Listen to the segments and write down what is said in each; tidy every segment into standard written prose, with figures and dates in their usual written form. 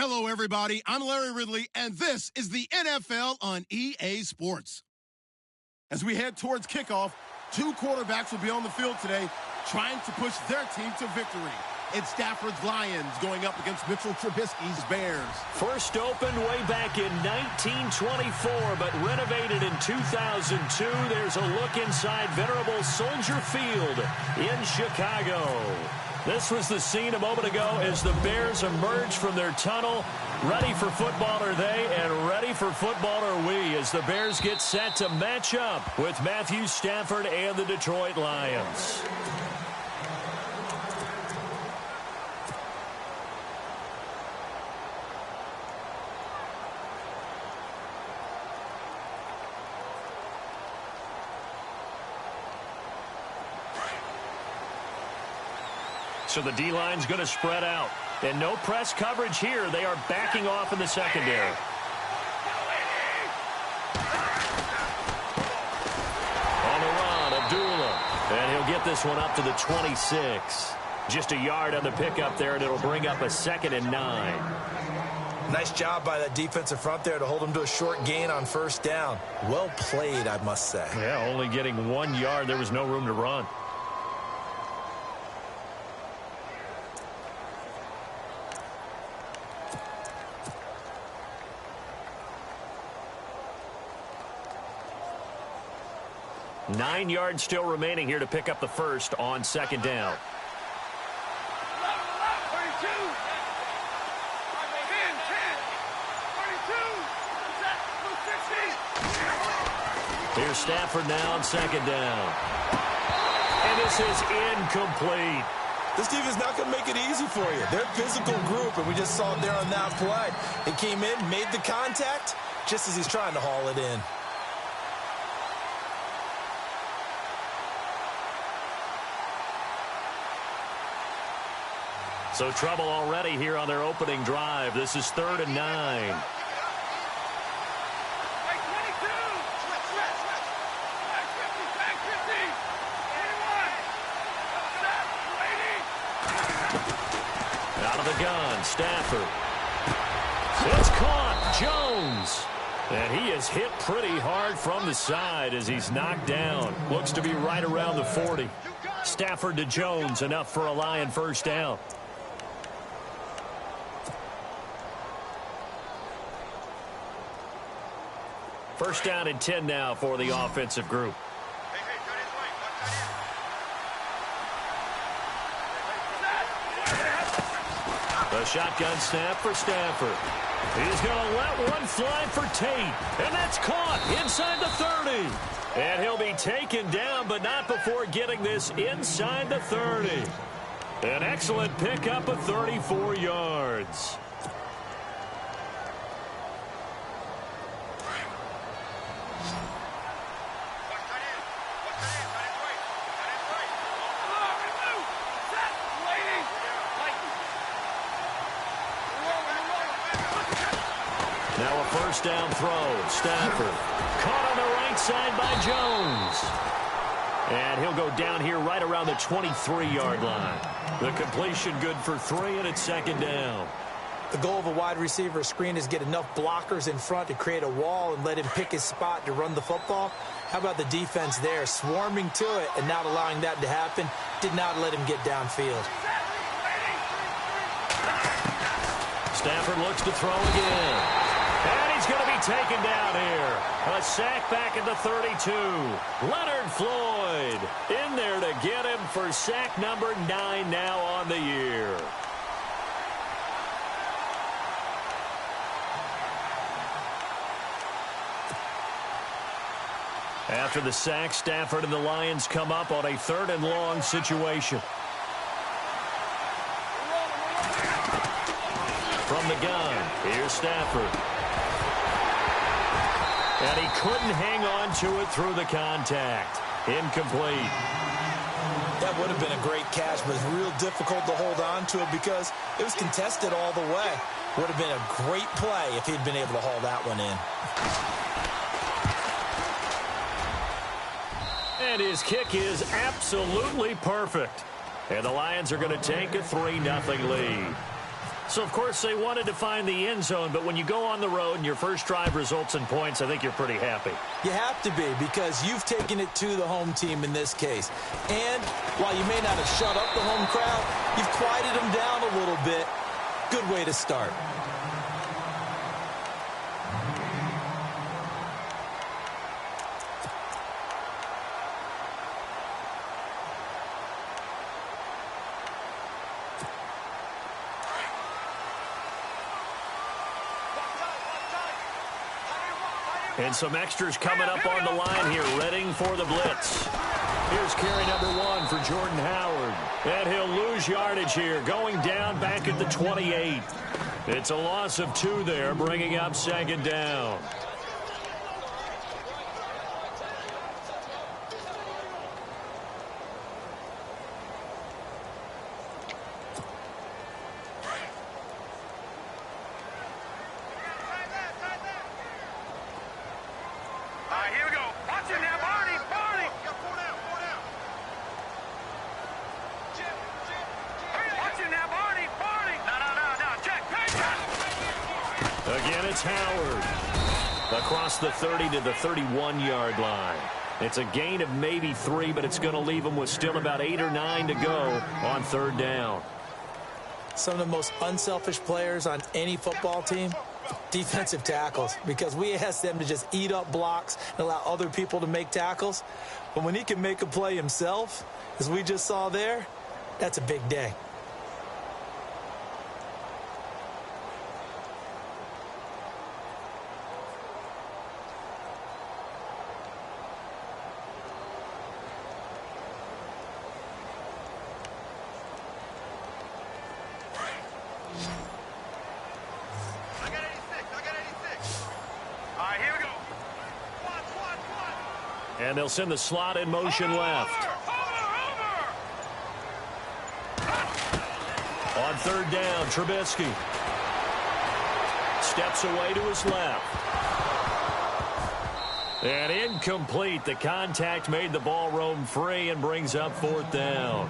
Hello, everybody. I'm Larry Ridley, and this is the NFL on EA Sports. As we head towards kickoff, two quarterbacks will be on the field today trying to push their team to victory. It's Stafford's Lions going up against Mitchell Trubisky's Bears. First opened way back in 1924, but renovated in 2002. There's a look inside venerable Soldier Field in Chicago. This was the scene a moment ago as the Bears emerged from their tunnel. Ready for football are they, and ready for football are we, as the Bears get set to match up with Matthew Stafford and the Detroit Lions. So the D-line's going to spread out. And no press coverage here. They are backing off in the secondary. On the run, Abdullah. And he'll get this one up to the 26. Just a yard on the pickup there, and it'll bring up a 2nd and 9. Nice job by that defensive front there to hold him to a short gain on first down. Well played, I must say. Yeah, only getting 1 yard. There was no room to run. Nine yards still remaining here to pick up the first on 2nd down. Here's Stafford now on 2nd down. And this is incomplete. This team is not going to make it easy for you. They're a physical group, and we just saw it there on that play. He came in, made the contact, just as he's trying to haul it in. So trouble already here on their opening drive. This is 3rd and 9. Out of the gun, Stafford. It's caught, Jones. And he is hit pretty hard from the side as he's knocked down. Looks to be right around the 40. Stafford to Jones, enough for a Lion first down. First down and 10 now for the offensive group. The shotgun snap for Stafford. He's going to let one fly for Tate. And that's caught inside the 30. And he'll be taken down, but not before getting this inside the 30. An excellent pickup of 34 yards. Now a first down throw. Stafford caught on the right side by Jones. And he'll go down here right around the 23-yard line. The completion good for 3, and it's 2nd down. The goal of a wide receiver screen is get enough blockers in front to create a wall and let him pick his spot to run the football. How about the defense there, swarming to it and not allowing that to happen? Did not let him get downfield. Stafford looks to throw again. And he's going to be taken down here. A sack back at the 32. Leonard Floyd in there to get him for sack number 9 now on the year. After the sack, Stafford and the Lions come up on a 3rd and long situation. From the gun, here's Stafford. And he couldn't hang on to it through the contact. Incomplete. That would have been a great catch, but it's real difficult to hold on to it because it was contested all the way. Would have been a great play if he'd been able to haul that one in. And his kick is absolutely perfect. And the Lions are going to take a 3-0 lead. So, of course, they wanted to find the end zone, but when you go on the road and your first drive results in points, I think you're pretty happy. You have to be, because you've taken it to the home team in this case. And while you may not have shut up the home crowd, you've quieted them down a little bit. Good way to start. And some extras coming up on the line here, readying for the blitz. Here's carry number 1 for Jordan Howard. And he'll lose yardage here, going down back at the 28. It's a loss of 2 there, bringing up second down. Again, it's Howard. Across the 30 to the 31-yard line. It's a gain of maybe 3, but it's going to leave them with still about 8 or 9 to go on third down. Some of the most unselfish players on any football team, defensive tackles, because we ask them to just eat up blocks and allow other people to make tackles. But when he can make a play himself, as we just saw there, that's a big day. And they'll send the slot in motion left. On third down, Trubisky steps away to his left. And incomplete. The contact made the ball roam free and brings up fourth down.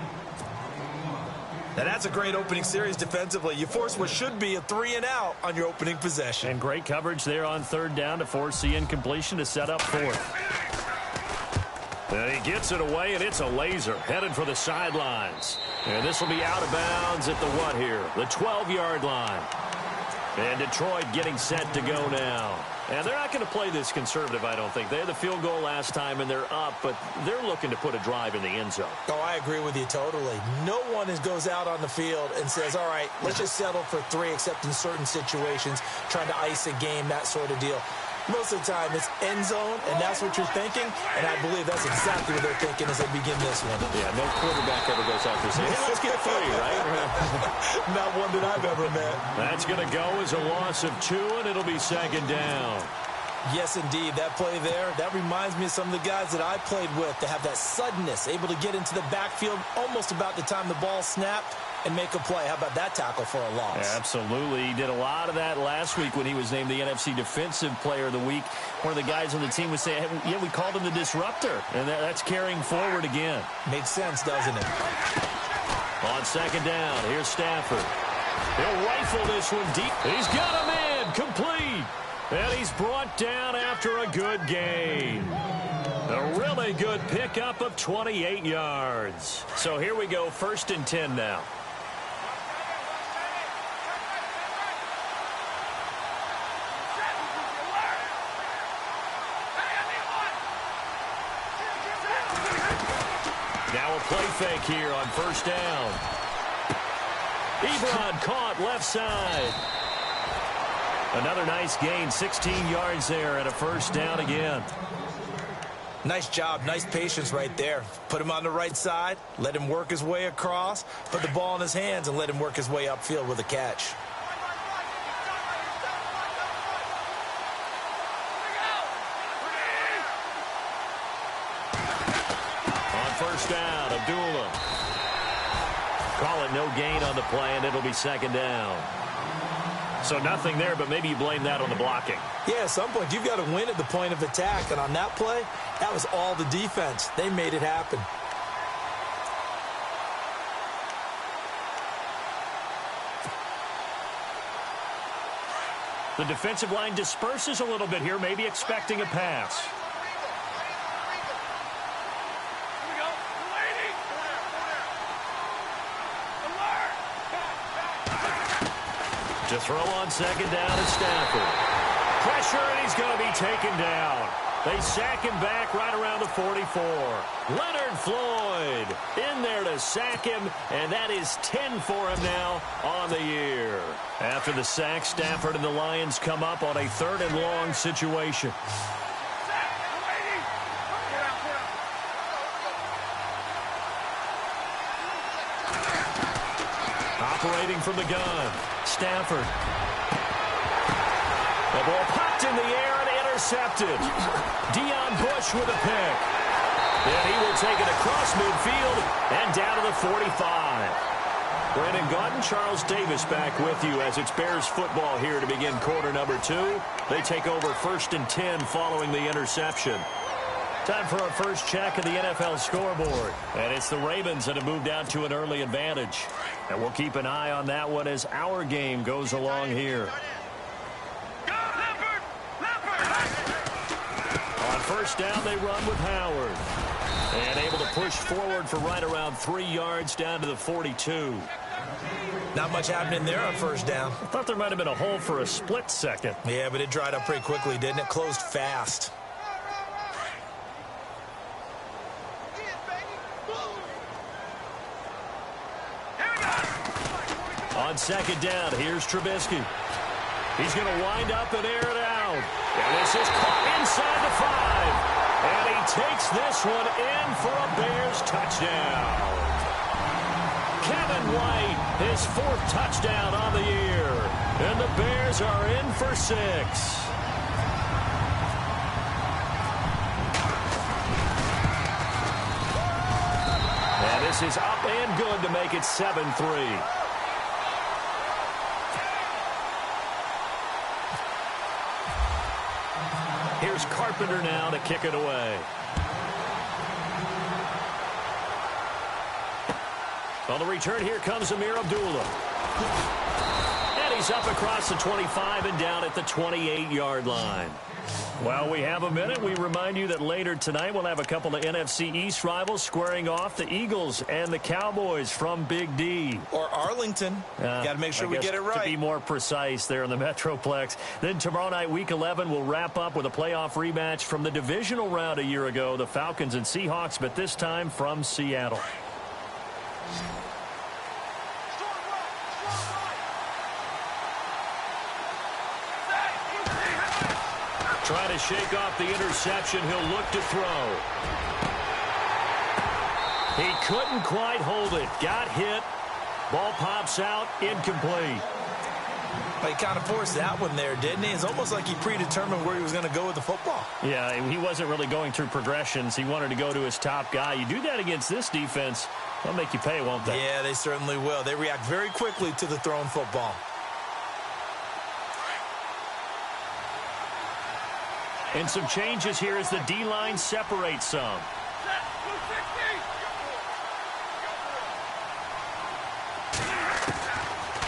Now that's a great opening series defensively. You force what should be a 3-and-out on your opening possession. And great coverage there on third down to force the incompletion to set up fourth. And he gets it away, and it's a laser headed for the sidelines. And this will be out of bounds at the what here? The 12-yard line. And Detroit getting set to go now. And they're not going to play this conservative, I don't think. They had the field goal last time, and they're up, but they're looking to put a drive in the end zone. Oh, I agree with you totally. No one goes out on the field and says, all right, let's just settle for 3, except in certain situations, trying to ice a game, that sort of deal. Most of the time, it's end zone, and that's what you're thinking, and I believe that's exactly what they're thinking as they begin this one. Yeah, no quarterback ever goes out there saying, hey, let's get 3, right? Not one that I've ever met. That's going to go as a loss of 2, and it'll be second down. Yes, indeed. That play there, that reminds me of some of the guys that I played with to have that suddenness, able to get into the backfield almost about the time the ball snapped and make a play. How about that tackle for a loss? Yeah, absolutely. He did a lot of that last week when he was named the NFC Defensive Player of the Week. One of the guys on the team was saying, hey, yeah, we called him the disruptor, and that's carrying forward again. Makes sense, doesn't it? On second down, here's Stafford. He'll rifle this one deep. He's got a man, complete. And he's brought down after a good gain. A really good pickup of 28 yards. So here we go, 1st and 10 now. Now a play fake here on 1st down. Ebron caught left side. Another nice gain, 16 yards there, and a 1st down again. Nice job, nice patience right there. Put him on the right side, let him work his way across, put the ball in his hands, and let him work his way upfield with a catch. On 1st down, Abdullah. Call it no gain on the play, and it'll be second down. So nothing there, but maybe you blame that on the blocking. Yeah, at some point, you've got to win at the point of attack. And on that play, that was all the defense. They made it happen. The defensive line disperses a little bit here, maybe expecting a pass. To throw on second down is Stafford. Pressure, and he's going to be taken down. They sack him back right around the 44. Leonard Floyd in there to sack him, and that is 10 for him now on the year. After the sack, Stafford and the Lions come up on a 3rd and long situation. Operating from the gun, Stafford. The ball popped in the air and intercepted. Deon Bush with a pick. And he will take it across midfield and down to the 45. Brandon Gaudin, Charles Davis back with you as it's Bears football here to begin quarter number 2. They take over 1st and 10 following the interception. Time for our first check of the NFL scoreboard. And it's the Ravens that have moved out to an early advantage. And we'll keep an eye on that one as our game goes along here. On first down, they run with Howard. And able to push forward for right around 3 yards down to the 42. Not much happening there on first down. I thought there might have been a hole for a split second. Yeah, but it dried up pretty quickly, didn't it? Closed fast. On second down, here's Trubisky. He's going to wind up and air it out. And this is caught inside the 5. And he takes this one in for a Bears touchdown. Kevin White, his 4th touchdown on the year. And the Bears are in for 6. And this is up and good to make it 7-3. Here's Carpenter now to kick it away. On the return, here comes Amir Abdullah. And he's up across the 25 and down at the 28-yard line. While we have a minute, we remind you that later tonight we'll have a couple of NFC East rivals squaring off, the Eagles and the Cowboys from Big D. Or Arlington. Got to make sure we get it right. To be more precise there in the Metroplex. Then tomorrow night, Week 11, we'll wrap up with a playoff rematch from the divisional round a year ago, the Falcons and Seahawks, but this time from Seattle. Trying to shake off the interception. He'll look to throw. He couldn't quite hold it. Got hit. Ball pops out. Incomplete. He kind of forced that one there, didn't he? It's almost like he predetermined where he was going to go with the football. Yeah, he wasn't really going through progressions. He wanted to go to his top guy. You do that against this defense, they'll make you pay, won't they? Yeah, they certainly will. They react very quickly to the thrown football. And some changes here as the D-line separates some.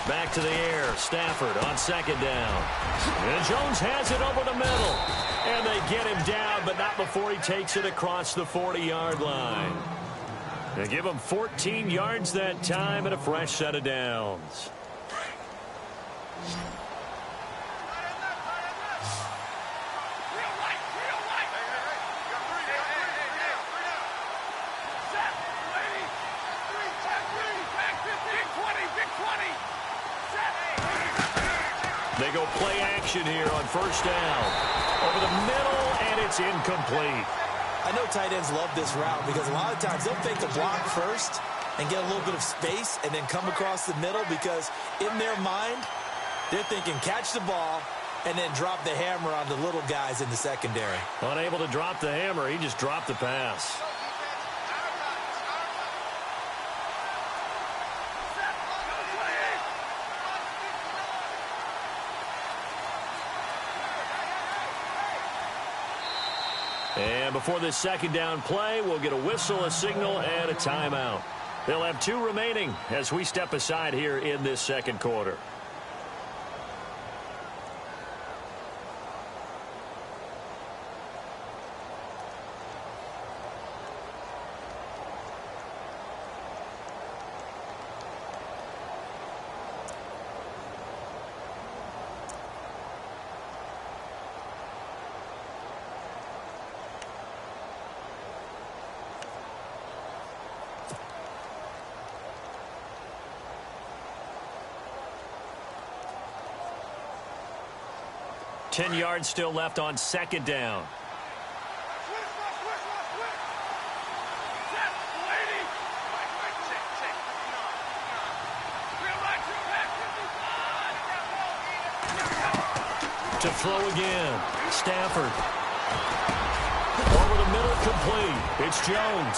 Back to the air. Stafford on second down. And Jones has it over the middle. And they get him down, but not before he takes it across the 40-yard line. They give him 14 yards that time and a fresh set of downs. They go play action here on first down. Over the middle, and it's incomplete. I know tight ends love this route because a lot of times they'll fake the block first and get a little bit of space and then come across the middle because in their mind, they're thinking catch the ball and then drop the hammer on the little guys in the secondary. Unable to drop the hammer, he just dropped the pass. And before this second down play, we'll get a whistle, a signal, and a timeout. They'll have 2 remaining as we step aside here in this second quarter. 10 yards still left on second down. To throw again. Stafford. Over the middle, complete. It's Jones.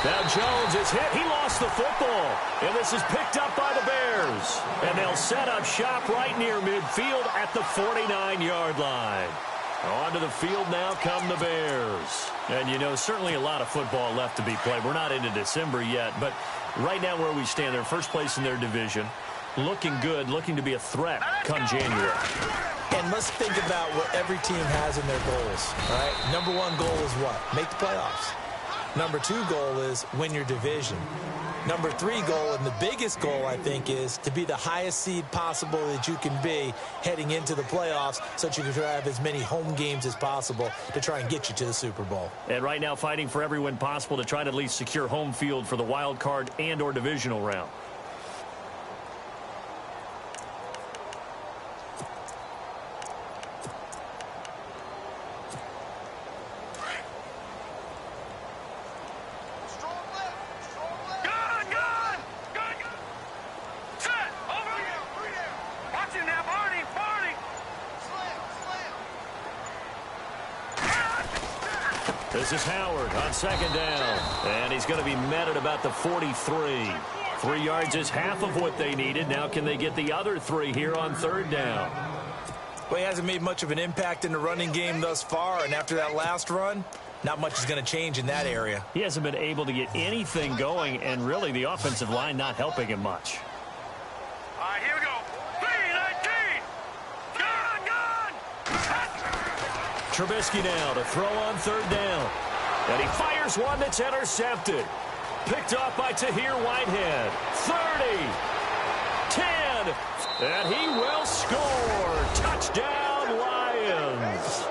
Now Jones is hit. He lost the football. And this is picked up by the Bears. And they'll set up shop right near midfield at the 49-yard line. Onto the field now come the Bears. And, you know, certainly a lot of football left to be played. We're not into December yet, but right now where we stand, they're first place in their division. Looking good, looking to be a threat come January. And let's think about what every team has in their goals. All right? Number one goal is what? Make the playoffs. Number two goal is win your division. Number three goal, and the biggest goal, I think, is to be the highest seed possible that you can be heading into the playoffs so that you can have as many home games as possible to try and get you to the Super Bowl. And right now fighting for every win possible to try to at least secure home field for the wild card and or divisional round. This is Howard on second down, and he's going to be met at about the 43. 3 yards is half of what they needed. Now can they get the other 3 here on third down? Well, he hasn't made much of an impact in the running game thus far, and after that last run, not much is going to change in that area. He hasn't been able to get anything going, and really the offensive line not helping him much. All right, here we go. 3-19. Gun. Trubisky now to throw on third down. And he fires one that's intercepted. Picked off by Tahir Whitehead. 30. 10. And he will score. Touchdown, Lions.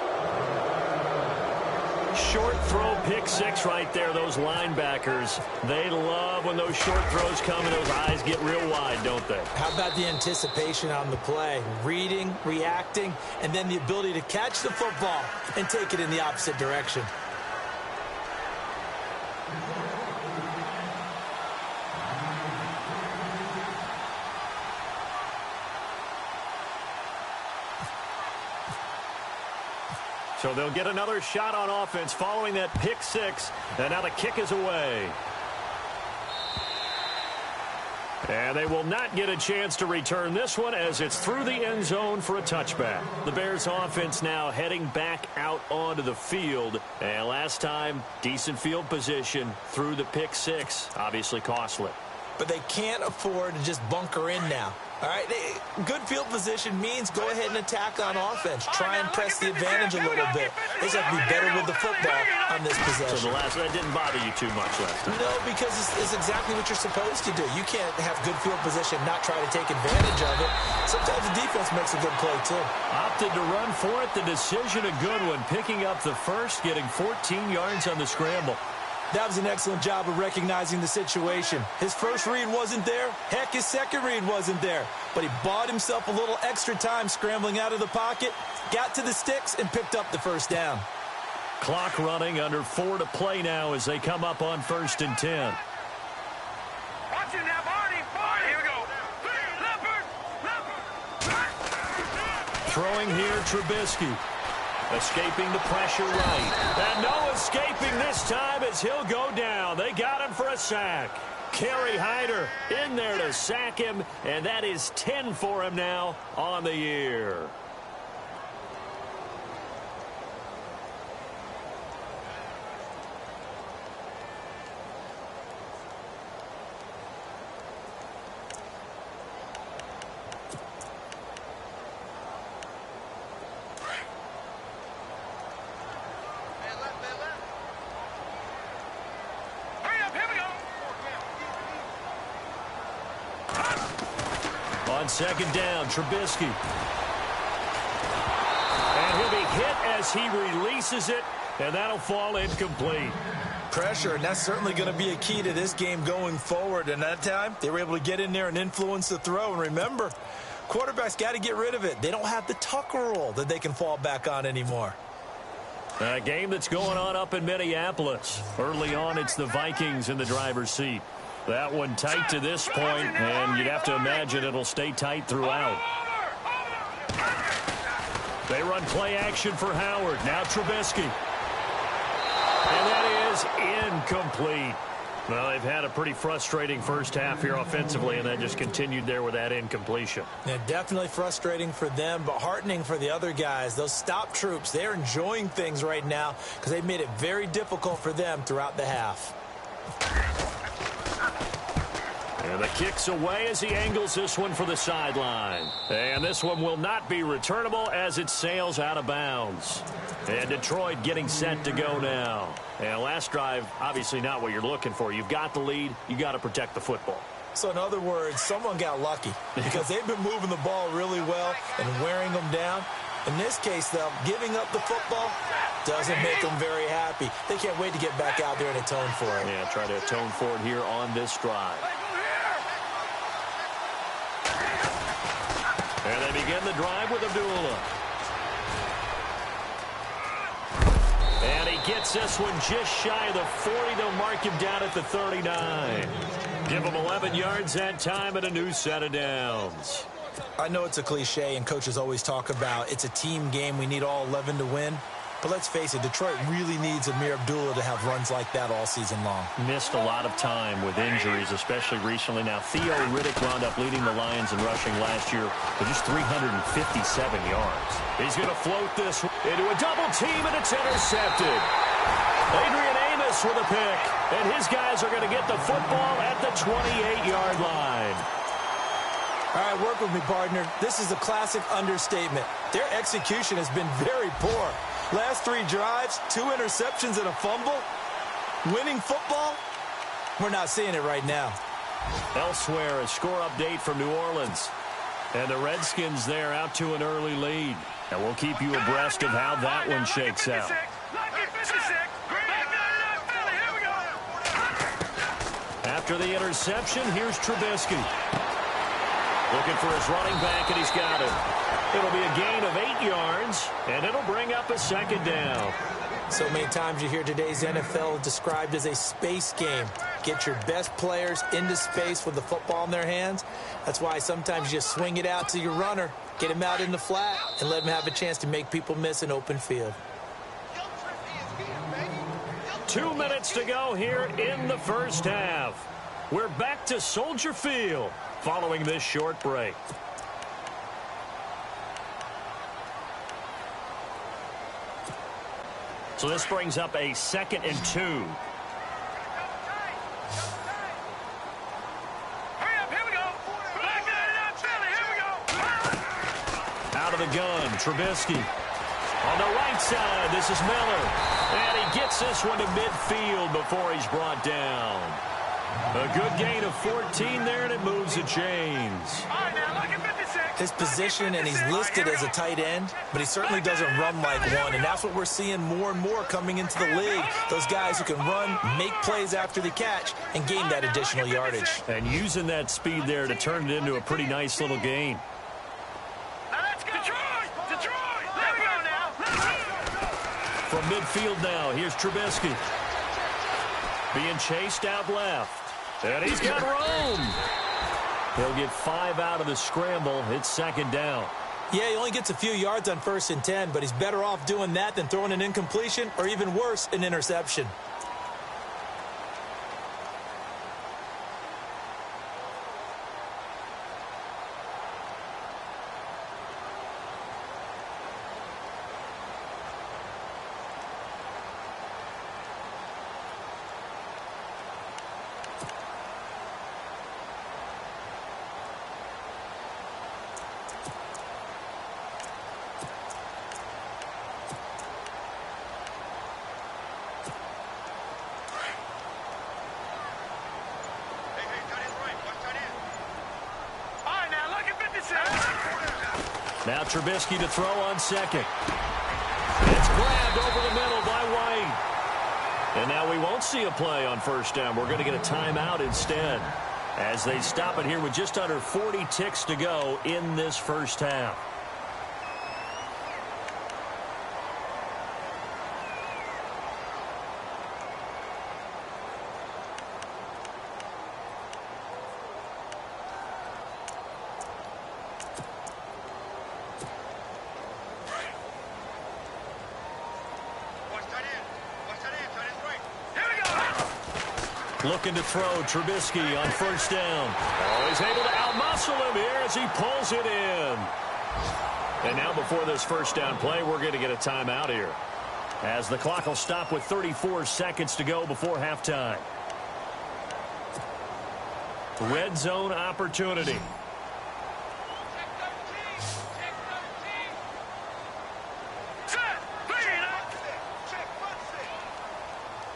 Short throw, pick six right there. Those linebackers, they love when those short throws come and those eyes get real wide, don't they? How about the anticipation on the play? Reading, reacting, and then the ability to catch the football and take it in the opposite direction. So they'll get another shot on offense following that pick six. And now the kick is away. And they will not get a chance to return this one as it's through the end zone for a touchback. The Bears offense now heading back out onto the field. And last time, decent field position through the pick six. Obviously costly. But they can't afford to just bunker in now. All right, good field position means go ahead and attack on offense. Try and press the advantage a little bit. They just have to be better with the football on this possession. So that didn't bother you too much last time? No, because it's exactly what you're supposed to do. You can't have good field position, not try to take advantage of it. Sometimes the defense makes a good play, too. Opted to run for it. The decision a good one. Picking up the first, getting 14 yards on the scramble. That was an excellent job of recognizing the situation. His first read wasn't there. Heck, his second read wasn't there. But he bought himself a little extra time scrambling out of the pocket, got to the sticks, and picked up the first down. Clock running, under 4 to play now as they come up on 1st and 10. Watch it now, Barney. Barney. Here we go. Leopard. Throwing here, Trubisky. Escaping the pressure right. And no escaping this time as he'll go down. They got him for a sack. Kerry Hyder in there to sack him, and that is 10 for him now on the year. On second down, Trubisky. And he'll be hit as he releases it, and that'll fall incomplete. Pressure, and that's certainly going to be a key to this game going forward. And that time, they were able to get in there and influence the throw. And remember, Quarterbacks got to get rid of it. They don't have the Tucker rule that they can fall back on anymore. A game that's going on up in Minneapolis. Early on, it's the Vikings in the driver's seat. That one tight to this point, and you'd have to imagine it'll stay tight throughout. They run play action for Howard. Now Trubisky. And that is incomplete. Well, they've had a pretty frustrating first half here offensively, and that just continued there with that incompletion. Yeah, definitely frustrating for them, but heartening for the other guys. Those stop troops, they're enjoying things right now because they've made it very difficult for them throughout the half. And the kick's away as he angles this one for the sideline. And this one will not be returnable as it sails out of bounds. And Detroit getting set to go now. And last drive, obviously not what you're looking for. You've got the lead. You got to protect the football. So in other words, someone got lucky because they've been moving the ball really well and wearing them down. In this case, though, giving up the football doesn't make them very happy. They can't wait to get back out there and atone for it. Yeah, try to atone for it here on this drive. And they begin the drive with Abdullah. And he gets this one just shy of the 40. They'll mark him down at the 39. Give him 11 yards that time and a new set of downs. I know it's a cliche, and coaches always talk about it's a team game. We need all 11 to win. But let's face it, Detroit really needs Amir Abdullah to have runs like that all season long. Missed a lot of time with injuries, especially recently. Now, Theo Riddick wound up leading the Lions in rushing last year with just 357 yards. He's going to float this into a double team, and it's intercepted. Adrian Amos with a pick, and his guys are going to get the football at the 28-yard line. All right, work with me, partner. This is a classic understatement. Their execution has been very poor. Last 3 drives, 2 interceptions and a fumble. Winning football? We're not seeing it right now. Elsewhere, a score update from New Orleans. And the Redskins there out to an early lead. And we'll keep you abreast of how that one shakes out. After the interception, here's Trubisky. Looking for his running back, and he's got it. It'll be a gain of 8 yards, and it'll bring up a second down. So many times you hear today's NFL described as a space game. Get your best players into space with the football in their hands. That's why sometimes you just swing it out to your runner, get him out in the flat, and let him have a chance to make people miss an open field. 2 minutes to go here in the first half. We're back to Soldier Field following this short break. So this brings up a 2nd and 2. Hurry up, here we go. Here we go. Out of the gun, Trubisky. On the right side, this is Miller. And he gets this one to midfield before he's brought down. A good gain of 14 there, and it moves the chains. All right, now look at 56. His position, and he's listed as a tight end, but he certainly doesn't run like one, and that's what we're seeing more and more coming into the league. Those guys who can run, make plays after the catch, and gain that additional yardage. And using that speed there to turn it into a pretty nice little gain. Now let's go. Detroit. Let go now. From midfield now, here's Trubisky. Being chased out left. And he's got room. He'll get 5 out of the scramble. It's 2nd down. Yeah, he only gets a few yards on 1st and 10, but he's better off doing that than throwing an incompletion or even worse, an interception. Now Trubisky to throw on 2nd. It's grabbed over the middle by White. And now we won't see a play on 1st down. We're going to get a timeout instead. as they stop it here with just under 40 ticks to go in this first half. Looking to throw, Trubisky on first down. Oh, he's able to outmuscle him here as he pulls it in. And now before this first down play, we're going to get a timeout here, as the clock will stop with 34 seconds to go before halftime. Red zone opportunity.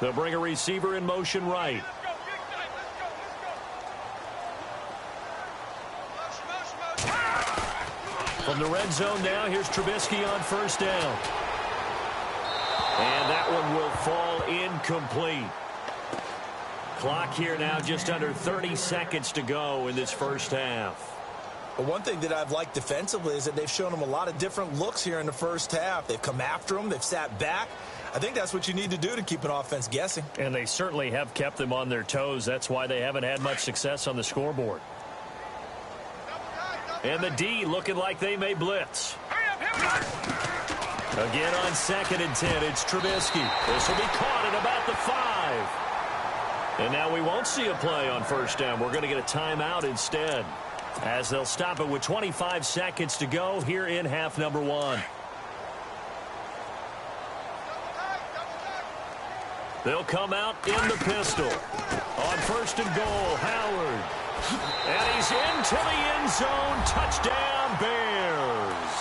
They'll bring a receiver in motion right. From the red zone now, here's Trubisky on first down. And that one will fall incomplete. Clock here now just under 30 seconds to go in this first half. But one thing that I've liked defensively is that they've shown them a lot of different looks here in the first half. They've come after them. They've sat back. I think that's what you need to do to keep an offense guessing. And they certainly have kept them on their toes. That's why they haven't had much success on the scoreboard. And the D looking like they may blitz. Again on 2nd and 10, it's Trubisky. This will be caught at about the 5. And now we won't see a play on first down. We're going to get a timeout instead, as they'll stop it with 25 seconds to go here in half number 1. They'll come out in the pistol. On first and goal, Howard. And he's into the end zone. Touchdown, Bears.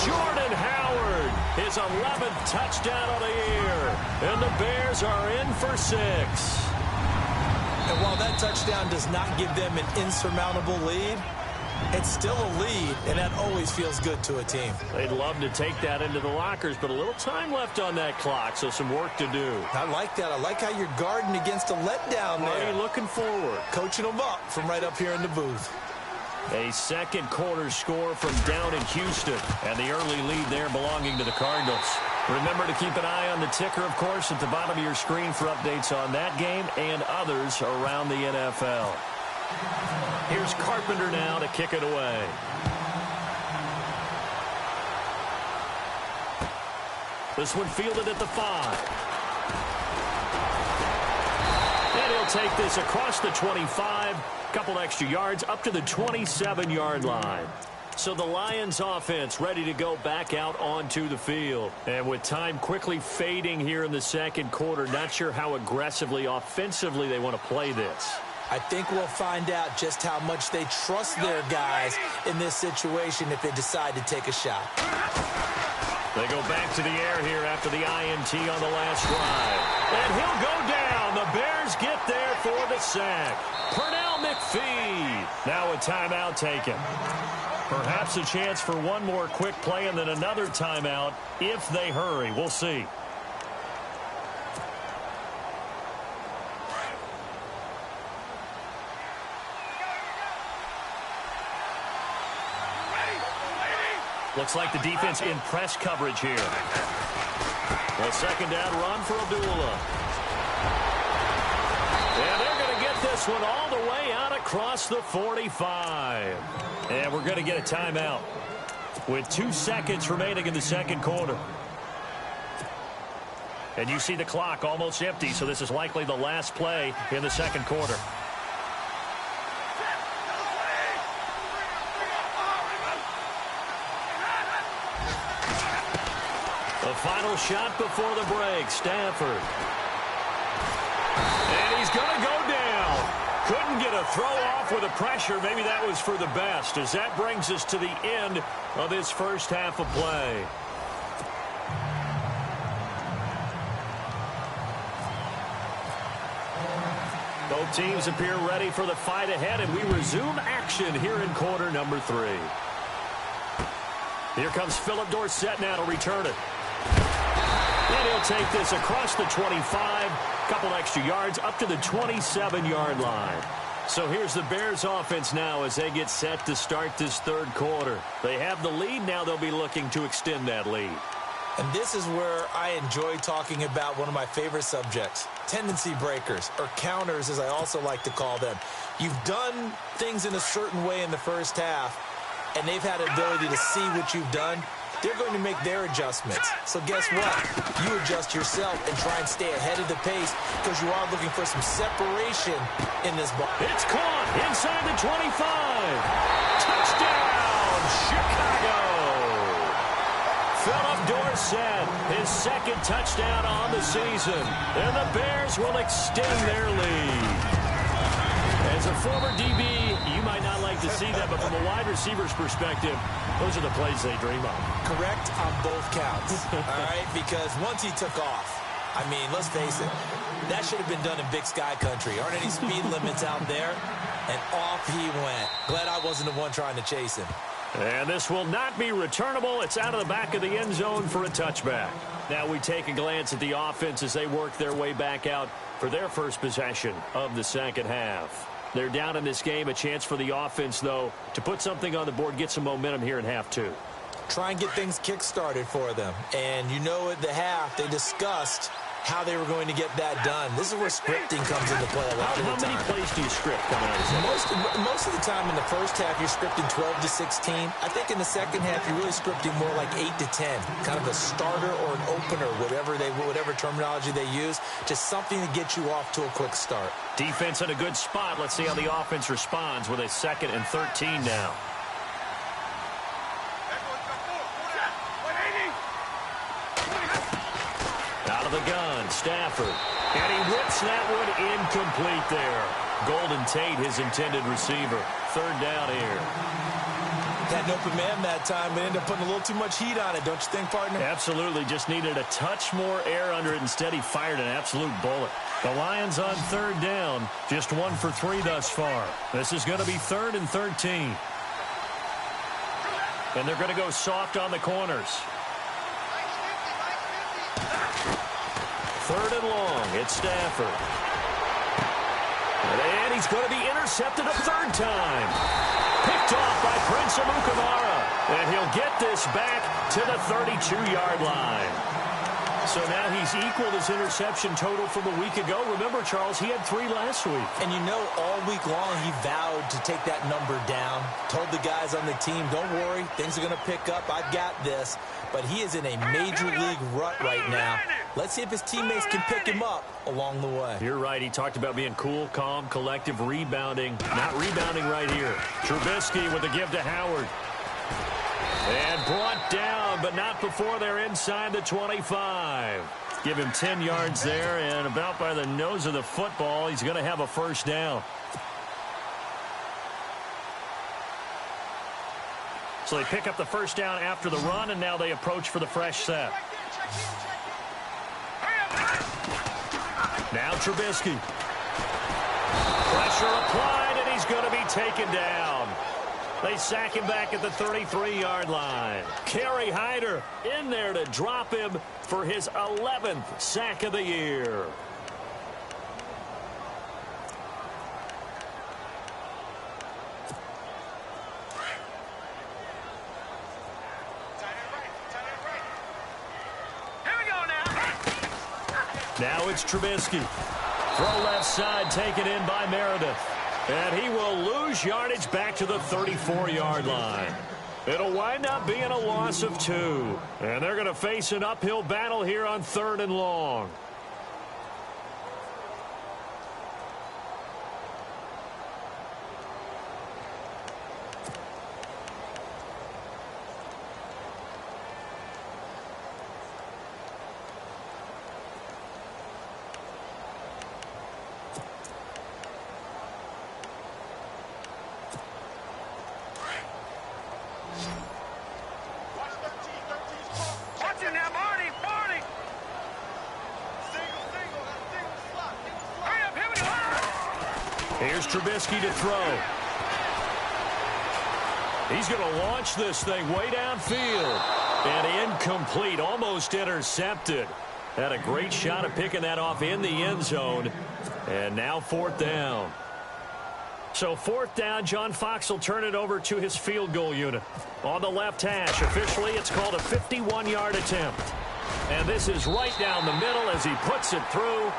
Jordan Howard, his 11th touchdown of the year. And the Bears are in for 6. And while that touchdown does not give them an insurmountable lead, it's still a lead, and that always feels good to a team. They'd love to take that into the lockers, but a little time left on that clock, so some work to do. I like that. I like how you're guarding against a letdown there. Are you looking forward? Coaching them up from right up here in the booth. A second quarter score from down in Houston, and the early lead there belonging to the Cardinals. Remember to keep an eye on the ticker, of course, at the bottom of your screen for updates on that game and others around the NFL. Here's Carpenter now to kick it away. This one fielded at the 5. And he'll take this across the 25. Couple extra yards up to the 27-yard line. So the Lions offense ready to go back out onto the field. And with time quickly fading here in the second quarter, not sure how aggressively offensively they want to play this. I think we'll find out just how much they trust their guys in this situation if they decide to take a shot. They go back to the air here after the INT on the last drive. And he'll go down. The Bears get there for the sack. Pernell McPhee. Now a timeout taken. Perhaps a chance for one more quick play and then another timeout if they hurry. We'll see. Looks like the defense in press coverage here. A second down run for Abdullah. And they're going to get this one all the way out across the 45. And we're going to get a timeout with 2 seconds remaining in the second quarter. And you see the clock almost empty, so this is likely the last play in the second quarter. The final shot before the break, Stafford. And he's going to go down. Couldn't get a throw off with the pressure. Maybe that was for the best, as that brings us to the end of this first half of play. Both teams appear ready for the fight ahead, and we resume action here in quarter number 3. Here comes Philip Dorsett now to return it. And he'll take this across the 25, couple extra yards up to the 27-yard line. So here's the Bears offense now as they get set to start this third quarter. They have the lead. Now they'll be looking to extend that lead. And this is where I enjoy talking about one of my favorite subjects, tendency breakers, or counters as I also like to call them. You've done things in a certain way in the first half, and they've had an ability to see what you've done. They're going to make their adjustments. So guess what? You adjust yourself and try and stay ahead of the pace because you are looking for some separation in this ball. It's caught inside the 25. Touchdown, Chicago. Philip Dorsett, his second touchdown on the season. And the Bears will extend their lead. As a former DB, you might not like to see that, but from a wide receiver's perspective, those are the plays they dream of. Correct on both counts, all right? Because once he took off, I mean, let's face it, that should have been done in Big Sky Country. Aren't any speed limits out there? And off he went. Glad I wasn't the one trying to chase him. And this will not be returnable. It's out of the back of the end zone for a touchback. Now we take a glance at the offense as they work their way back out for their first possession of the second half. They're down in this game. A chance for the offense, though, to put something on the board, get some momentum here in half two. Try and get things kick-started for them. And you know at the half, they discussed how they were going to get that done. This is where scripting comes into play a lot of the time. How many plays do you script coming out of this? Most of the time in the first half, you're scripting 12 to 16. I think in the second half, you're really scripting more like 8 to 10. Kind of a starter or an opener, whatever terminology they use. Just something to get you off to a quick start. Defense in a good spot. Let's see how the offense responds with a 2nd and 13 now. Out of the gun, Stafford. And he whips that one incomplete there. Golden Tate, his intended receiver. 3rd down here. Had an open man that time, but ended up putting a little too much heat on it, don't you think, partner? Absolutely. Just needed a touch more air under it. Instead, he fired an absolute bullet. The Lions on 3rd down. Just 1 for 3 thus far. This is going to be 3rd and 13. And they're going to go soft on the corners. 3rd and long. It's Stafford. And he's going to be intercepted a 3rd time. Picked off by Prince Amukamara. And he'll get this back to the 32-yard line. So now he's equaled his interception total from a week ago. Remember, Charles, he had 3 last week. And you know, all week long he vowed to take that number down. Told the guys on the team, don't worry, things are going to pick up. I've got this. But he is in a major league rut right now. Let's see if his teammates can pick him up along the way. You're right. He talked about being cool, calm, collective, rebounding. Not rebounding right here. Trubisky with the give to Howard. And brought down, but not before they're inside the 25. Give him 10 yards there, and about by the nose of the football, he's going to have a 1st down. So they pick up the 1st down after the run, and now they approach for the fresh set. Now Trubisky. Pressure applied, and he's going to be taken down. They sack him back at the 33-yard line. Kerry Hyder in there to drop him for his 11th sack of the year. Now it's Trubisky. Throw left side taken in by Meredith. And he will lose yardage back to the 34-yard line. It'll wind up being a loss of 2. And they're going to face an uphill battle here on 3rd and long. Here's Trubisky to throw. He's going to launch this thing way downfield. And incomplete, almost intercepted. Had a great shot at picking that off in the end zone. And now 4th down. So 4th down, John Fox will turn it over to his field goal unit. On the left hash, officially it's called a 51-yard attempt. And this is right down the middle as he puts it through.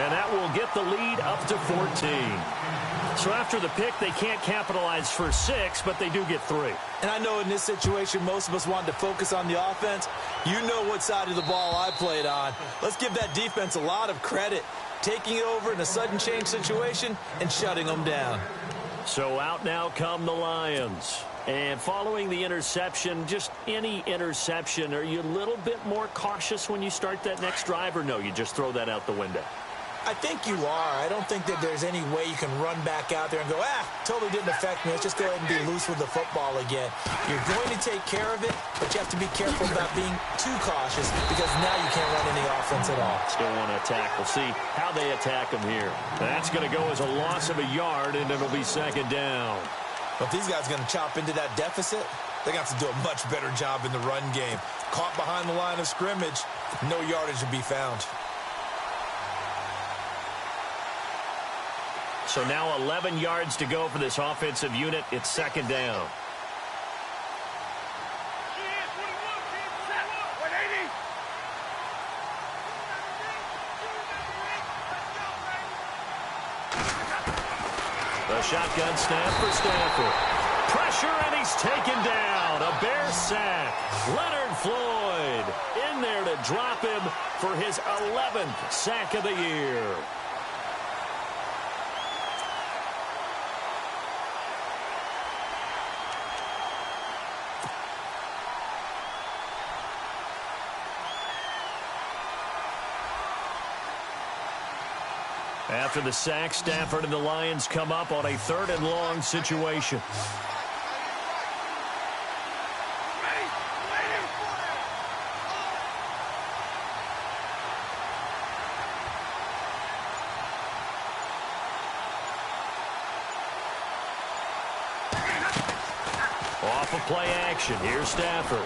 And that will get the lead up to 14. So after the pick, they can't capitalize for 6, but they do get 3. And I know in this situation, most of us wanted to focus on the offense. You know what side of the ball I played on. Let's give that defense a lot of credit. Taking it over in a sudden change situation and shutting them down. So out now come the Lions. And following the interception, just any interception, are you a little bit more cautious when you start that next drive, or no, you just throw that out the window? I think you are. I don't think that there's any way you can run back out there and go, totally didn't affect me. Let's just go ahead and be loose with the football again. You're going to take care of it, but you have to be careful about being too cautious because now you can't run any offense at all. Still want to attack. We'll see how they attack them here. That's going to go as a loss of a yard, and it'll be 2nd down. But if these guys are going to chop into that deficit, they're going to have to do a much better job in the run game. Caught behind the line of scrimmage, no yardage to be found. So now 11 yards to go for this offensive unit. It's 2nd down. The shotgun snap for Stafford. Pressure, and he's taken down. A Bear sack. Leonard Floyd in there to drop him for his 11th sack of the year. After the sack, Stafford and the Lions come up on a 3rd and long situation. Off of play action, here's Stafford.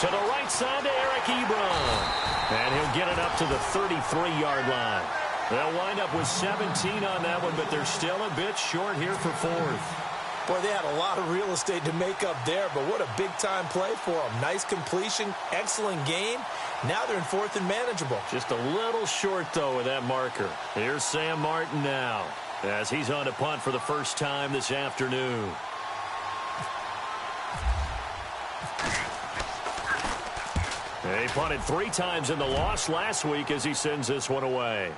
To the right side to Eric Ebron. And he'll get it up to the 33-yard line. They'll wind up with 17 on that one, but they're still a bit short here for 4th. Boy, they had a lot of real estate to make up there, but what a big-time play for them. Nice completion, excellent game. Now they're in 4th and manageable. Just a little short, though, with that marker. Here's Sam Martin now, as he's on to punt for the first time this afternoon. He punted 3 times in the loss last week as he sends this one away.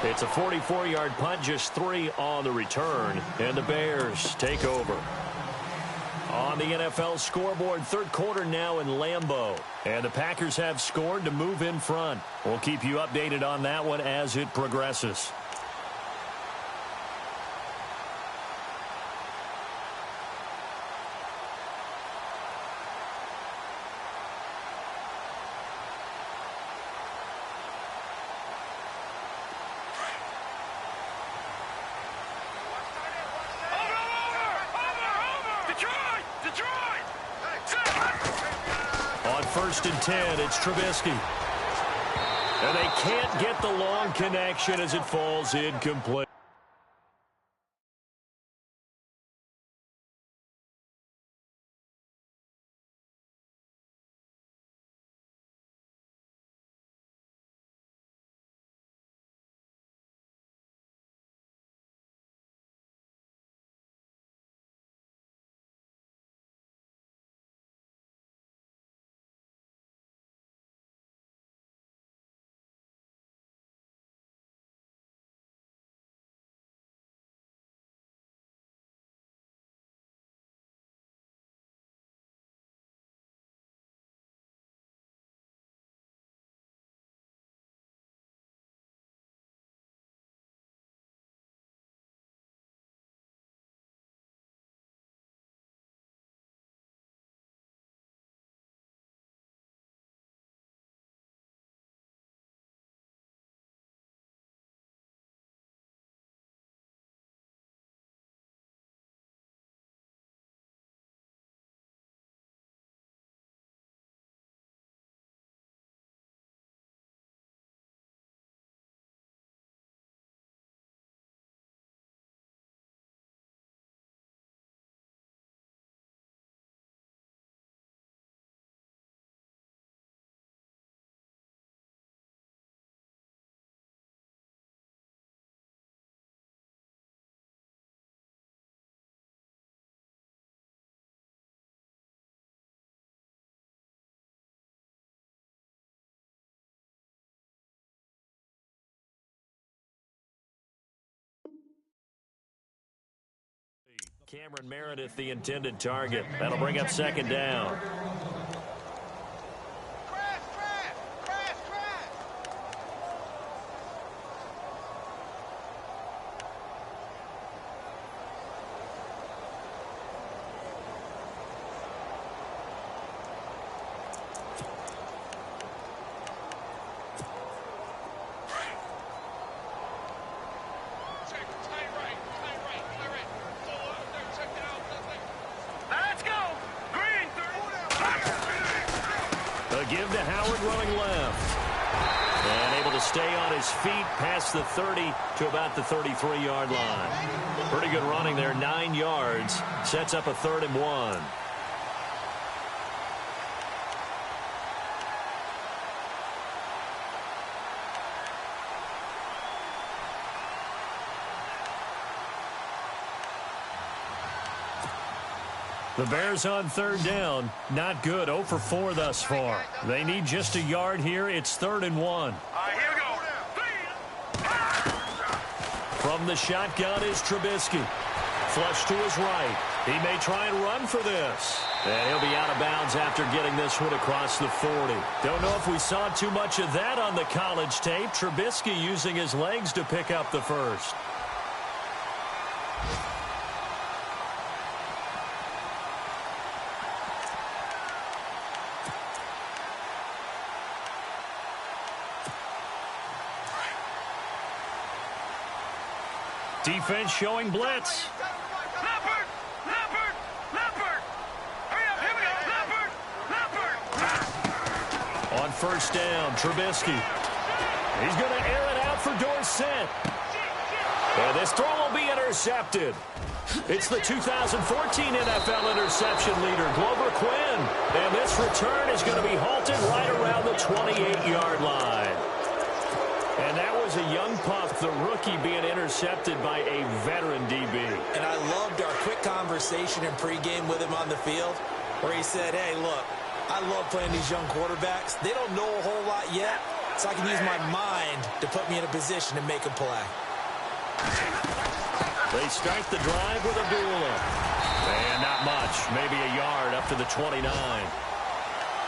It's a 44-yard punt, just 3 on the return, and the Bears take over. On the NFL scoreboard, 3rd quarter now in Lambeau, and the Packers have scored to move in front. We'll keep you updated on that one as it progresses. On 1st and 10, it's Trubisky. And they can't get the long connection as it falls incomplete. Cameron Meredith, the intended target. That'll bring up second down. Give to Howard running left. And able to stay on his feet past the 30 to about the 33-yard line. Pretty good running there, 9 yards. Sets up a 3rd and 1. The Bears on 3rd down. Not good. 0 for 4 thus far. They need just a yard here. It's 3rd and 1. All right, here we go. From the shotgun is Trubisky. Flush to his right. He may try and run for this. And he'll be out of bounds after getting this one across the 40. Don't know if we saw too much of that on the college tape. Trubisky using his legs to pick up the first. Defense showing blitz. Leopard! Leopard! Leopard! Hurry up, here we go! Leopard! Leopard! On 1st down, Trubisky. He's going to air it out for Dorsett. And this throw will be intercepted. It's the 2014 NFL interception leader, Glover Quinn. And this return is going to be halted right around the 28-yard line. And that was a young pup, the rookie being intercepted by a veteran DB. And I loved our quick conversation in pregame with him on the field where he said, hey, look, I love playing these young quarterbacks. They don't know a whole lot yet, so I can use my mind to put me in a position to make a play. They start the drive with Abdullah. And not much, maybe a yard up to the 29.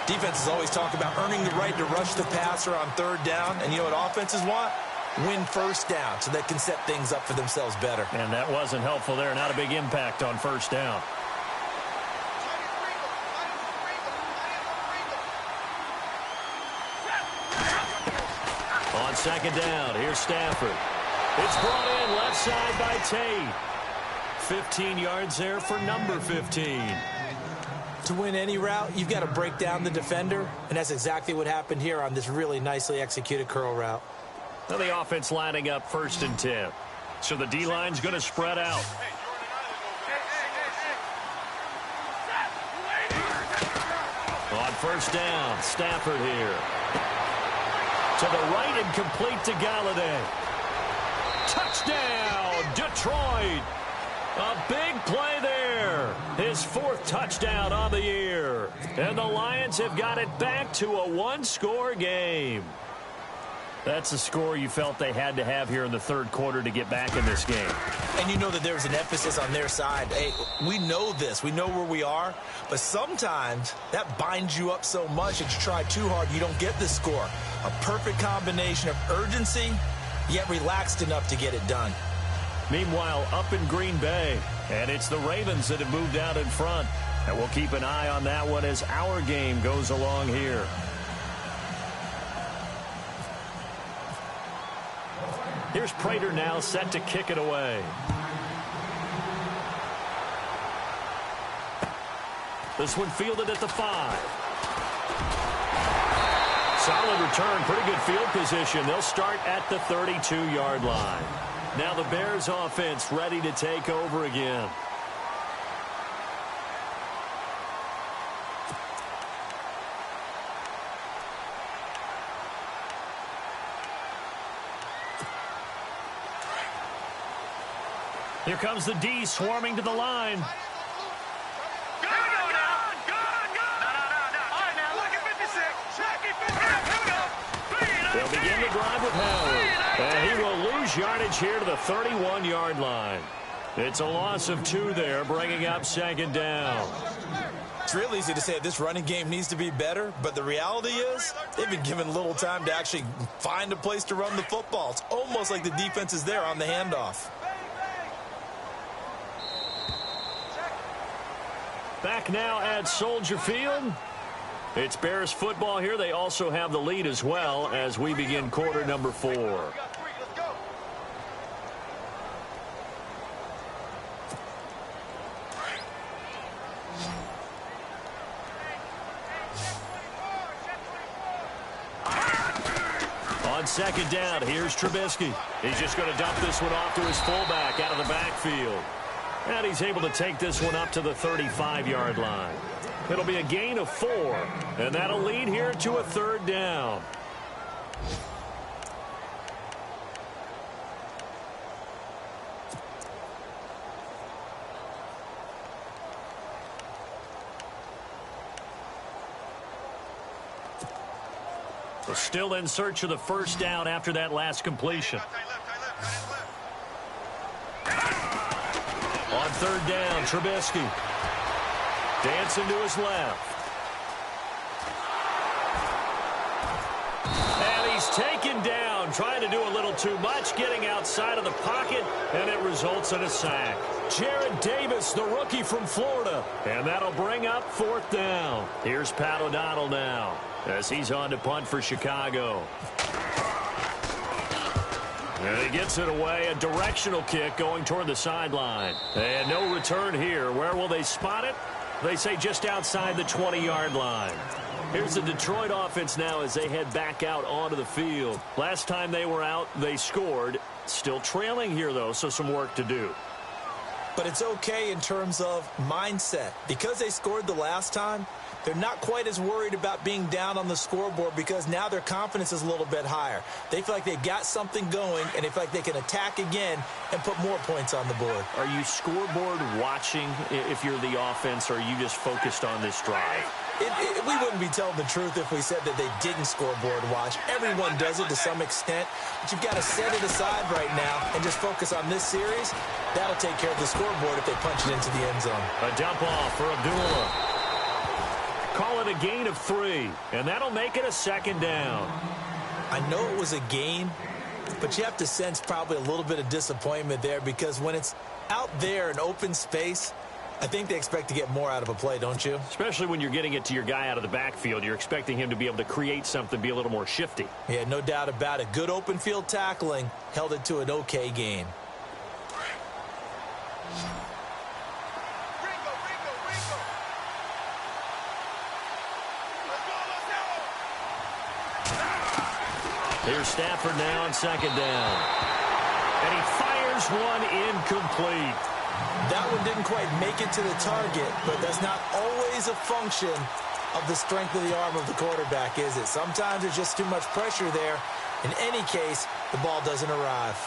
Defenses always talk about earning the right to rush the passer on 3rd down. And you know what offenses want? Win 1st down so they can set things up for themselves better. And that wasn't helpful there. Not a big impact on 1st down. On 2nd down, here's Stafford. It's brought in left side by Tate. 15 yards there for number 15. To win any route, you've got to break down the defender, and that's exactly what happened here on this really nicely executed curl route. Now the offense lining up 1st and 10. So the D-line's going to spread out. On 1st down, Stafford here. To the right and complete to Galladay. Touchdown, Detroit. A big play there. His 4th touchdown on the year. And the Lions have got it back to a 1-score game. That's a score you felt they had to have here in the 3rd quarter to get back in this game. And you know that there was an emphasis on their side. Hey, we know this. We know where we are. But sometimes that binds you up so much that you try too hard, you don't get the score. A perfect combination of urgency, yet relaxed enough to get it done. Meanwhile, up in Green Bay, and it's the Ravens that have moved out in front. And we'll keep an eye on that one as our game goes along here. Here's Prater now set to kick it away. This one fielded at the 5. Solid return, pretty good field position. They'll start at the 32-yard line. Now the Bears offense ready to take over again. Here comes the D swarming to the line. They'll begin the drive with Howard. And he will lose yardage here to the 31-yard line. It's a loss of 2 there, bringing up second down. It's real easy to say this running game needs to be better, but the reality is they've been given little time to actually find a place to run the football. It's almost like the defense is there on the handoff. Back now at Soldier Field. It's Bears football here. They also have the lead as well as we begin quarter number 4. On second down, here's Trubisky. He's just going to dump this one off to his fullback out of the backfield. And he's able to take this one up to the 35-yard line. It'll be a gain of 4, and that'll lead here to a third down. We're still in search of the first down after that last completion. On third down, Trubisky. Dancing to his left. And he's taken down, trying to do a little too much, getting outside of the pocket, and it results in a sack. Jared Davis, the rookie from Florida. And that'll bring up fourth down. Here's Pat O'Donnell now as he's on to punt for Chicago. And he gets it away, a directional kick going toward the sideline. And no return here. Where will they spot it? They say just outside the 20-yard line. Here's the Detroit offense now as they head back out onto the field. Last time they were out, they scored. Still trailing here, though, so some work to do. But it's okay in terms of mindset. Because they scored the last time, they're not quite as worried about being down on the scoreboard because now their confidence is a little bit higher. They feel like they've got something going, and they feel like they can attack again and put more points on the board. Are you scoreboard watching if you're the offense, or are you just focused on this drive? We wouldn't be telling the truth if we said that they didn't scoreboard watch. Everyone does it to some extent, but you've got to set it aside right now and just focus on this series. That'll take care of the scoreboard if they punch it into the end zone. A dump off for Abdullah. Call it a gain of 3, and that'll make it a second down. I know it was a gain, but you have to sense probably a little bit of disappointment there because when it's out there in open space, I think they expect to get more out of a play, don't you? Especially when you're getting it to your guy out of the backfield. You're expecting him to be able to create something, be a little more shifty. Yeah, no doubt about it. Good open field tackling held it to an okay gain. Here's Stafford now on second down. And he fires one incomplete. That one didn't quite make it to the target, but that's not always a function of the strength of the arm of the quarterback, is it? Sometimes there's just too much pressure there. In any case, the ball doesn't arrive.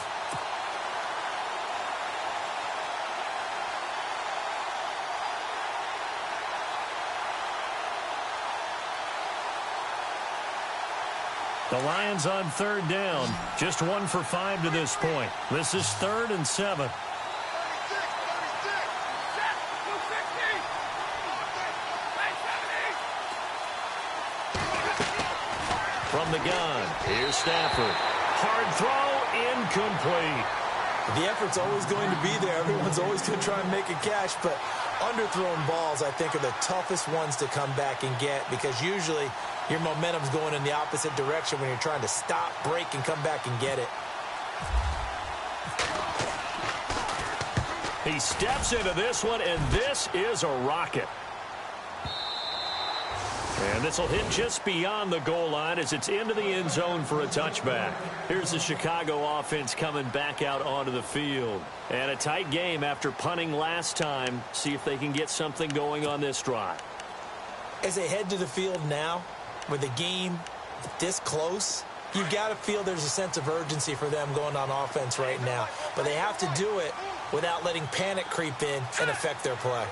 The Lions on third down. Just 1 for 5 to this point. This is 3rd and 7. From the gun, here's Stafford. Hard throw, incomplete. The effort's always going to be there. Everyone's always going to try and make a catch, but underthrown balls, I think, are the toughest ones to come back and get because usually your momentum's going in the opposite direction when you're trying to stop, break, and come back and get it. He steps into this one, and this is a rocket. And this will hit just beyond the goal line as it's into the end zone for a touchback. Here's the Chicago offense coming back out onto the field. And a tight game after punting last time. See if they can get something going on this drive. As they head to the field now, with the game this close, you've got to feel there's a sense of urgency for them going on offense right now. But they have to do it without letting panic creep in and affect their play.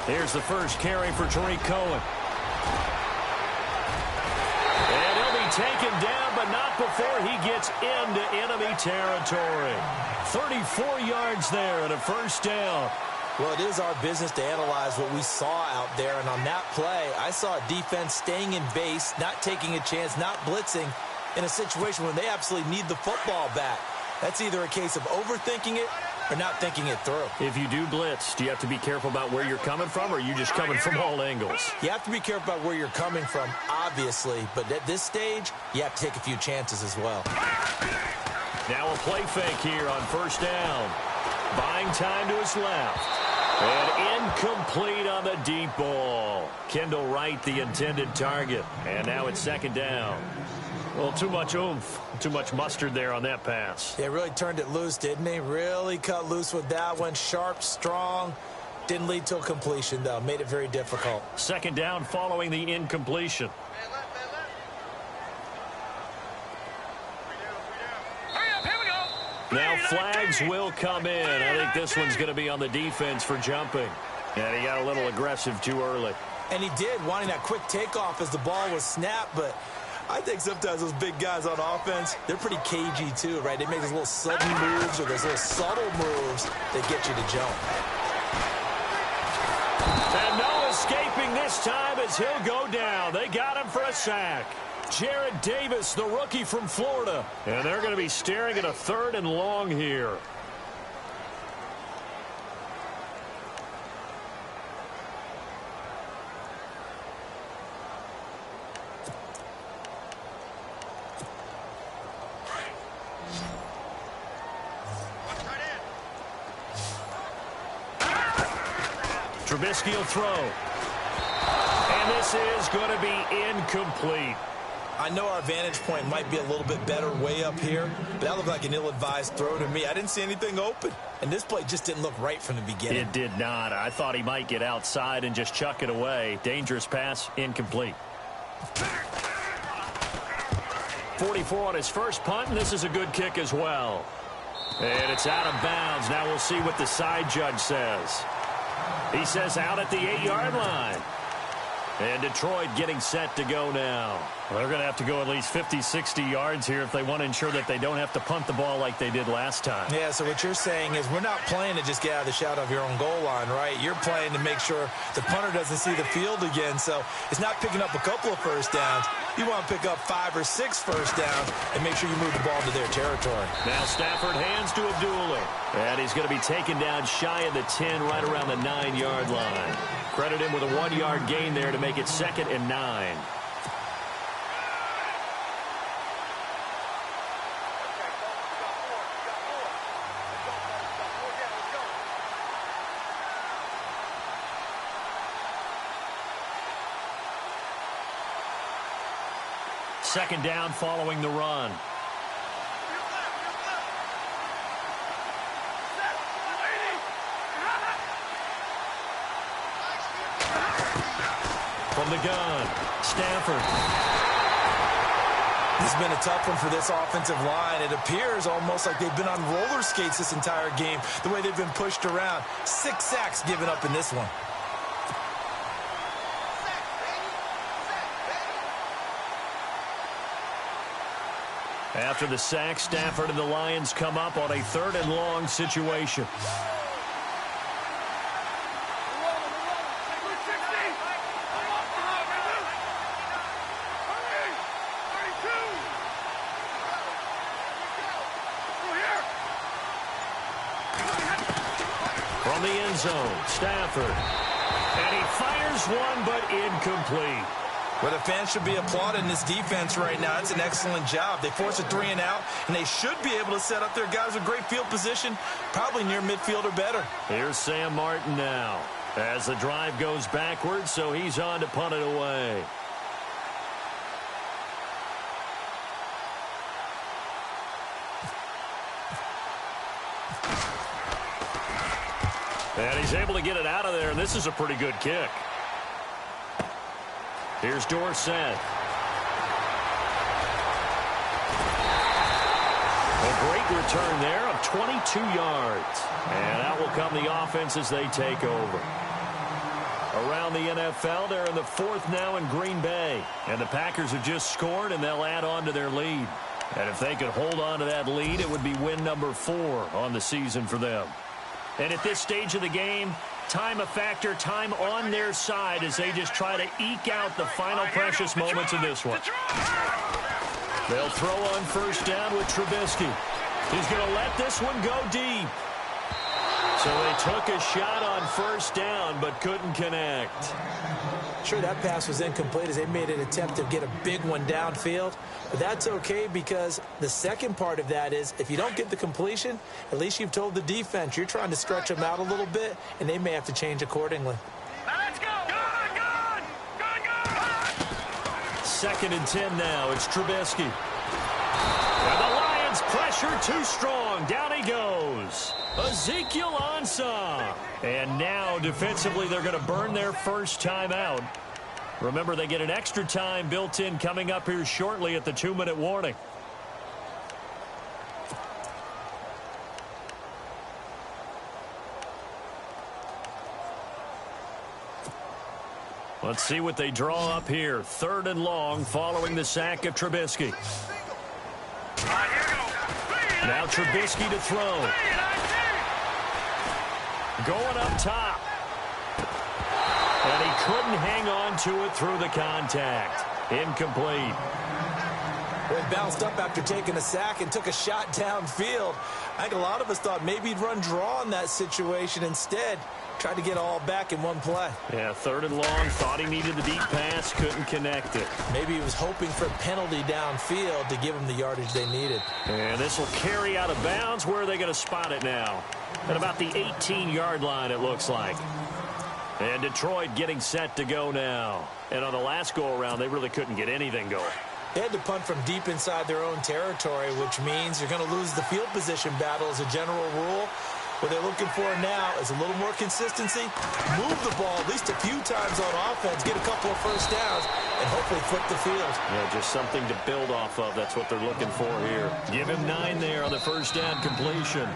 Here's the first carry for Tariq Cohen. And he'll be taken down, but not not before he gets into enemy territory. 34 yards there and a first down. Well, it is our business to analyze what we saw out there, and on that play, I saw a defense staying in base, not taking a chance, not blitzing in a situation when they absolutely need the football back. That's either a case of overthinking it or not thinking it through. If you do blitz, do you have to be careful about where you're coming from, or are you just coming from all angles? You have to be careful about where you're coming from, obviously, but at this stage, you have to take a few chances as well. Now a play fake here on first down. Buying time to his left. And incomplete on the deep ball. Kendall Wright, the intended target. And now it's second down. Well, too much oomph, too much mustard there on that pass. They really turned it loose, didn't they? Really cut loose with that one. Sharp, strong. Didn't lead to a completion, though. Made it very difficult. Second down following the incompletion. Now flags will come in. I think this one's going to be on the defense for jumping. And he got a little aggressive too early. And he did, wanting that quick takeoff as the ball was snapped. But I think sometimes those big guys on offense, they're pretty cagey too, right? They make those little sudden moves or those little subtle moves that get you to jump. And no escaping this time as he'll go down. They got him for a sack. Jarrad Davis, the rookie from Florida. And they're going to be staring at a third and long here. Trubisky will throw. And this is going to be incomplete. I know our vantage point might be a little bit better way up here, but that looked like an ill-advised throw to me. I didn't see anything open, and this play just didn't look right from the beginning. It did not. I thought he might get outside and just chuck it away. Dangerous pass, incomplete. 44 on his first punt, and this is a good kick as well. And it's out of bounds. Now we'll see what the side judge says. He says out at the 8-yard line. And Detroit getting set to go now. Well, they're going to have to go at least 50, 60 yards here if they want to ensure that they don't have to punt the ball like they did last time. Yeah, so what you're saying is we're not playing to just get out of the shadow of your own goal line, right? You're playing to make sure the punter doesn't see the field again. So it's not picking up a couple of first downs. You want to pick up 5 or 6 first downs and make sure you move the ball to their territory. Now Stafford hands to Abdullah. And he's going to be taken down shy of the 10, right around the 9-yard line. Credit him with a 1-yard gain there to make it 2nd and 9. Second down following the run. From the gun, Stafford. This has been a tough one for this offensive line. It appears almost like they've been on roller skates this entire game, the way they've been pushed around. 6 sacks given up in this one. After the sack, Stafford and the Lions come up on a 3rd and long situation. From the end zone, Stafford. And he fires one, but incomplete. Well, the fans should be applauding this defense right now. It's an excellent job. They force a 3 and out, and they should be able to set up their guys with great field position, probably near midfield or better. Here's Sam Martin now as the drive goes backwards, so he's on to punt it away. And he's able to get it out of there, and this is a pretty good kick. Here's Dorsett. A great return there of 22 yards. And out will come the offense as they take over. Around the NFL, they're in the 4th now in Green Bay. And the Packers have just scored, and they'll add on to their lead. And if they could hold on to that lead, it would be win number 4 on the season for them. And at this stage of the game, time a factor, time on their side as they just try to eke out the final precious moments of this one. They'll throw on first down with Trubisky. He's going to let this one go deep. So they took a shot on first down but couldn't connect. Sure, that pass was incomplete as they made an attempt to get a big one downfield. But that's okay because the second part of that is if you don't get the completion, at least you've told the defense you're trying to stretch them out a little bit, and they may have to change accordingly. Now let's go. Good. 2nd and 10 now. It's Trubisky. And the Lions pressure too strong. Down he goes. Ezekiel Ansah. And now defensively they're going to burn their first time out. Remember, they get an extra time built in coming up here shortly at the 2-minute warning. Let's see what they draw up here. 3rd and long following the sack of Trubisky. Now Trubisky to throw. Going up top. And he couldn't hang on to it through the contact. Incomplete. Well, he bounced up after taking a sack and took a shot downfield. I think a lot of us thought maybe he'd run draw in that situation. Instead, tried to get all back in one play. Yeah, 3rd and long. Thought he needed the deep pass. Couldn't connect it. Maybe he was hoping for a penalty downfield to give him the yardage they needed. And this will carry out of bounds. Where are they going to spot it now? At about the 18-yard line, it looks like. And Detroit getting set to go now. And on the last go-around, they really couldn't get anything going. They had to punt from deep inside their own territory, which means you're going to lose the field position battle as a general rule. What they're looking for now is a little more consistency, move the ball at least a few times on offense, get a couple of first downs, and hopefully flip the field. Yeah, just something to build off of. That's what they're looking for here. Give him 9 there on the first down completion.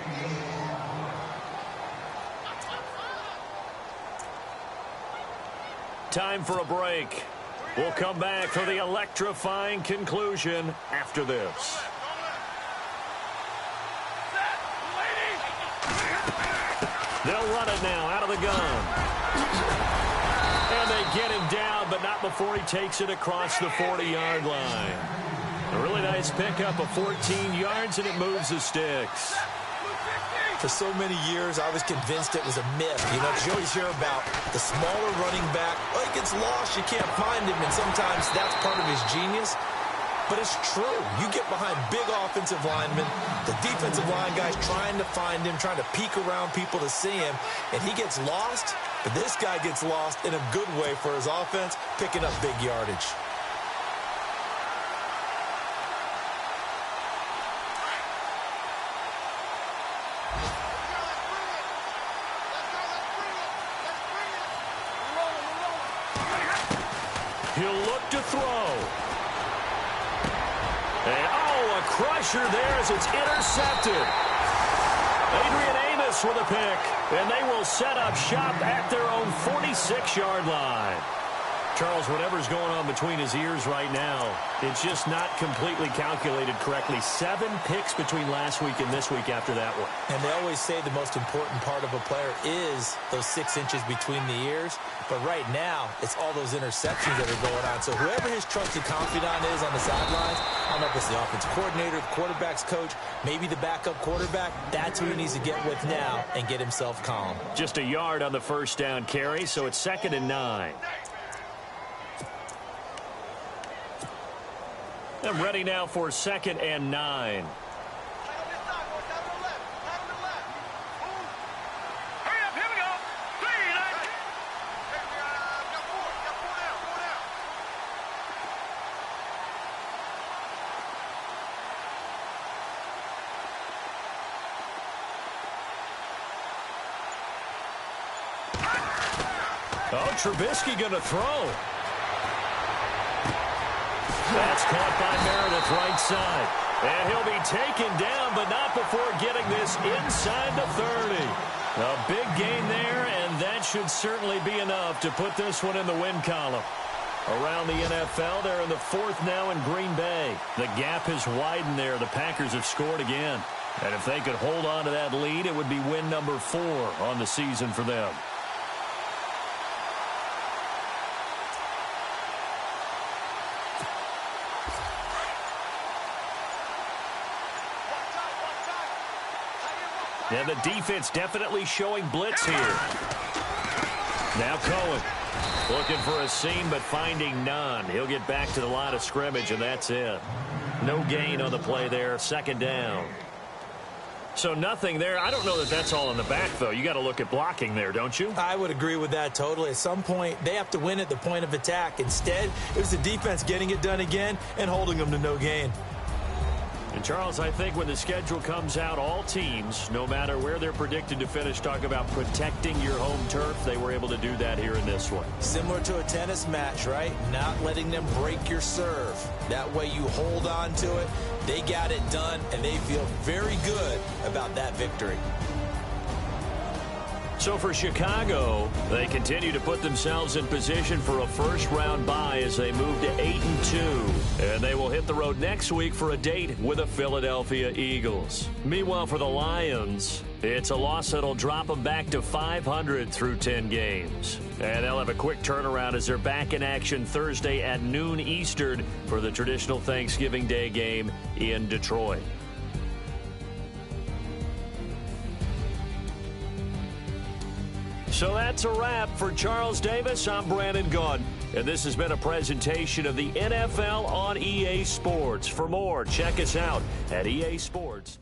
Time for a break. We'll come back for the electrifying conclusion after this. They'll run it now out of the gun. And they get him down, but not before he takes it across the 40-yard line. A really nice pickup of 14 yards, and it moves the sticks. For so many years, I was convinced it was a myth. You know, you always hear about the smaller running back. Oh, he gets lost, you can't find him, and sometimes that's part of his genius. But it's true. You get behind big offensive linemen, the defensive line guys trying to find him, trying to peek around people to see him, and he gets lost. But this guy gets lost in a good way for his offense, picking up big yardage. He'll look to throw. And, oh, a crusher there as it's intercepted. Adrian Amos with a pick. And they will set up shop at their own 46-yard line. Charles, whatever's going on between his ears right now, it's just not completely calculated correctly. 7 picks between last week and this week after that one. And they always say the most important part of a player is those 6 inches between the ears. But right now, it's all those interceptions that are going on. So whoever his trusted confidant is on the sidelines, I don't know if it's the offensive coordinator, the quarterback's coach, maybe the backup quarterback, that's who he needs to get with now and get himself calm. Just a yard on the first down carry, so it's 2nd and 9. I'm ready now for 2nd and 9. Oh, Trubisky going to throw. That's caught by Meredith right side. And he'll be taken down, but not before getting this inside the 30. A big gain there, and that should certainly be enough to put this one in the win column. Around the NFL, they're in the fourth now in Green Bay. The gap has widened there. The Packers have scored again. And if they could hold on to that lead, it would be win number 4 on the season for them. And the defense definitely showing blitz here. Now Cohen looking for a seam but finding none. He'll get back to the line of scrimmage, and that's it. No gain on the play there. Second down. So nothing there. I don't know that that's all in the back, though. You got to look at blocking there, don't you? I would agree with that totally. At some point, they have to win at the point of attack. Instead, it was the defense getting it done again and holding them to no gain. And, Charles, I think when the schedule comes out, all teams, no matter where they're predicted to finish, talk about protecting your home turf. They were able to do that here in this one. Similar to a tennis match, right? Not letting them break your serve. That way you hold on to it. They got it done, and they feel very good about that victory. So for Chicago, they continue to put themselves in position for a first-round bye as they move to 8-2. And they will hit the road next week for a date with the Philadelphia Eagles. Meanwhile, for the Lions, it's a loss that'll drop them back to 500 through 10 games. And they'll have a quick turnaround as they're back in action Thursday at noon Eastern for the traditional Thanksgiving Day game in Detroit. So that's a wrap. For Charles Davis, I'm Brandon Gaudin. And this has been a presentation of the NFL on EA Sports. For more, check us out at EA Sports.